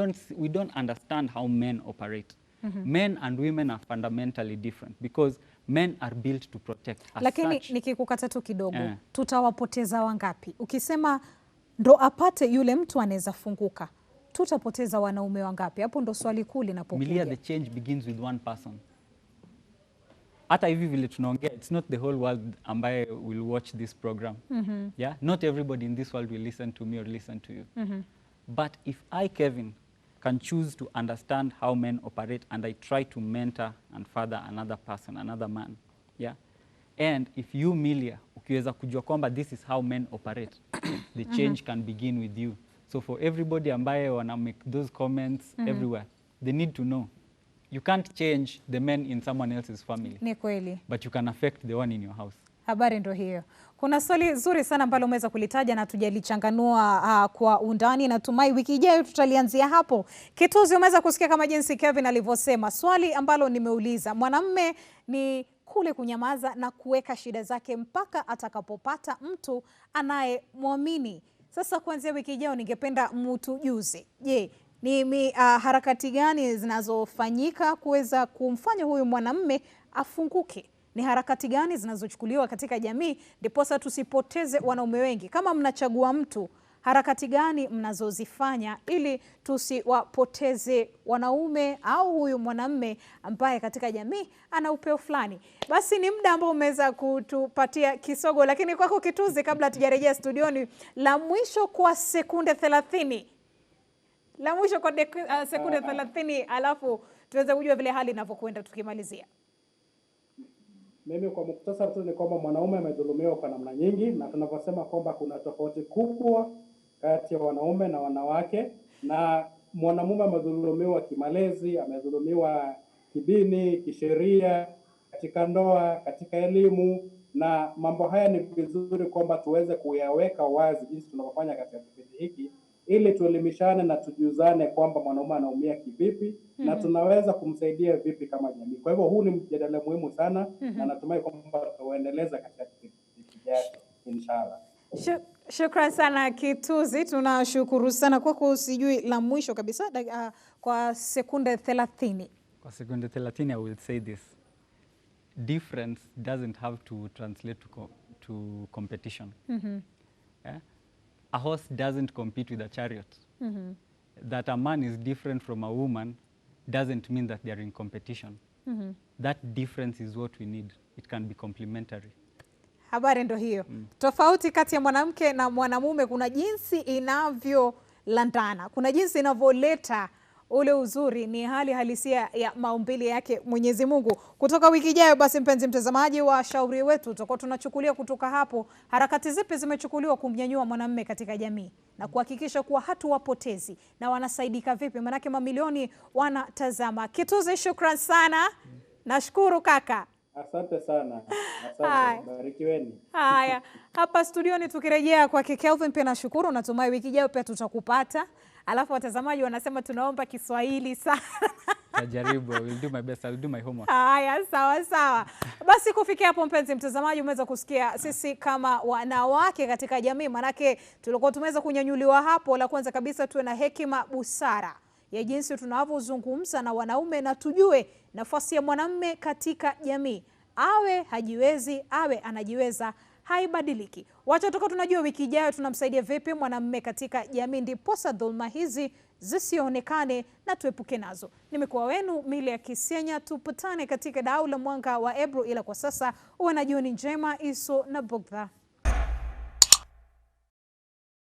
don't understand how men operate. Men and women are fundamentally different because men are built to protect. Lakini nikikukata tu kidogo, tutawapoteza wangapi? Ukisema ndo apate yule mtu anaweza funguka, tutapoteza wanaume wangapi? Hapo ndo swali kuu linapokuja. Milia, the change begins with one person. Hata hivi vile tunaongea, it's not the whole world ambaye will watch this program. Yeah? Not everybody in this world will listen to me or listen to you. But if I, Kevin, can choose to understand how men operate, and I try to mentor and father another person, another man, yeah? And if you, Milia, ukiweza kujua kwamba this is how men operate, the change can begin with you. So for everybody ambaye wana make those comments everywhere, they need to know. You can't change the men in someone else's family. Ni kweli. But you can affect the one in your house. Habari ndo hiyo. Kuna swali zuri sana ambalo umeweza kulitaja na tujalichanganua kwa undani. Natumai wiki ijayo tutalianzia hapo. Kituzi, umeweza kusikia kama jinsi Kevin alivyosema. Swali ambalo nimeuliza, mwanamume ni kule kunyamaza na kuweka shida zake mpaka atakapopata mtu anayemwamini. Sasa kuanzia wiki ijayo ningependa mtujuze. Je, ni harakati gani zinazofanyika kuweza kumfanya huyu mwanamume afunguke? Ni harakati gani zinazochukuliwa katika jamii ndiposa tusipoteze wanaume wengi? Kama mnachagua mtu, harakati gani mnazozifanya ili tusiwapoteze wanaume au huyu mwanamume ambaye katika jamii ana upeo fulani? Basi ni muda ambao umeweza kutupatia kisogo, lakini kwako Kituzi, kabla tujarejea studioni, la mwisho kwa sekunde 30. La mwisho kwa sekunde 30, alafu tuweze kujua vile hali inavyokwenda tukimalizia. Mimi kwa mukhtasari tu ni kwamba mwanaume amedhulumiwa kwa namna nyingi, na tunaposema kwamba kuna tofauti kubwa kati ya wanaume na wanawake, na mwanamume amedhulumiwa kimalezi, amedhulumiwa kidini, kisheria, katika ndoa, katika elimu, na mambo haya ni vizuri kwamba tuweze kuyaweka wazi jinsi tunavyofanya katika kipindi hiki, ili tuelimishane na tujuzane kwamba mwanaume anaumia kivipi na tunaweza kumsaidia vipi kama jamii. Kwa hivyo huu ni mjadala muhimu sana, na natumai kwamba tutaendeleza katika kipindi kijacho inshallah. Shukran sana Kituzi, tunashukuru sana kwako. Sijui la mwisho kabisa kwa sekunde 30. Kwa sekunde 30, I will say this. Difference doesn't have to translate to competition. Yeah? A horse doesn't compete with a chariot. That a man is different from a woman doesn't mean that they are in competition. That difference is what we need. It can be complementary. Habari ndo hiyo. Tofauti kati ya mwanamke na mwanamume kuna jinsi inavyolandana, kuna jinsi inavyoleta ule uzuri ni hali halisia ya maumbile yake Mwenyezi Mungu. Kutoka wiki ijayo basi, mpenzi mtazamaji wa Shauri Wetu, tutakuwa tunachukulia kutoka hapo harakati zipi zimechukuliwa kumnyanyua mwanamume katika jamii na kuhakikisha kuwa hatuwapotezi na wanasaidika vipi, manake mamilioni wanatazama. Kituzi, shukran sana. Nashukuru kaka. Asante sana. Asante. Barikiweni. Haya, hapa studioni tukirejea kwa Kelvin pia nashukuru, natumai wiki ijayo pia tutakupata. Alafu watazamaji wanasema tunaomba Kiswahili sana. Najaribu, will do my best, I'll do my homework. Haya, sawa sawa. Basi kufikia hapo mpenzi mtazamaji, umeweza kusikia sisi kama wanawake katika jamii, manake tulikuwa tumeweza kunyanyuliwa hapo. La kwanza kabisa tuwe na hekima, busara ya jinsi tunavyozungumza na wanaume na tujue nafasi ya mwanamume katika jamii. Awe hajiwezi, awe anajiweza, haibadiliki. Wacha toka tunajua wiki ijayo tunamsaidia vipi mwanamume katika jamii, ndiposa dhulma hizi zisionekane na tuepuke nazo. Nimekuwa wenu Mili ya Kisenya, tupatane katika dau la mwanga wa Ebru, ila kwa sasa uwe na jioni njema, iso na bugdha.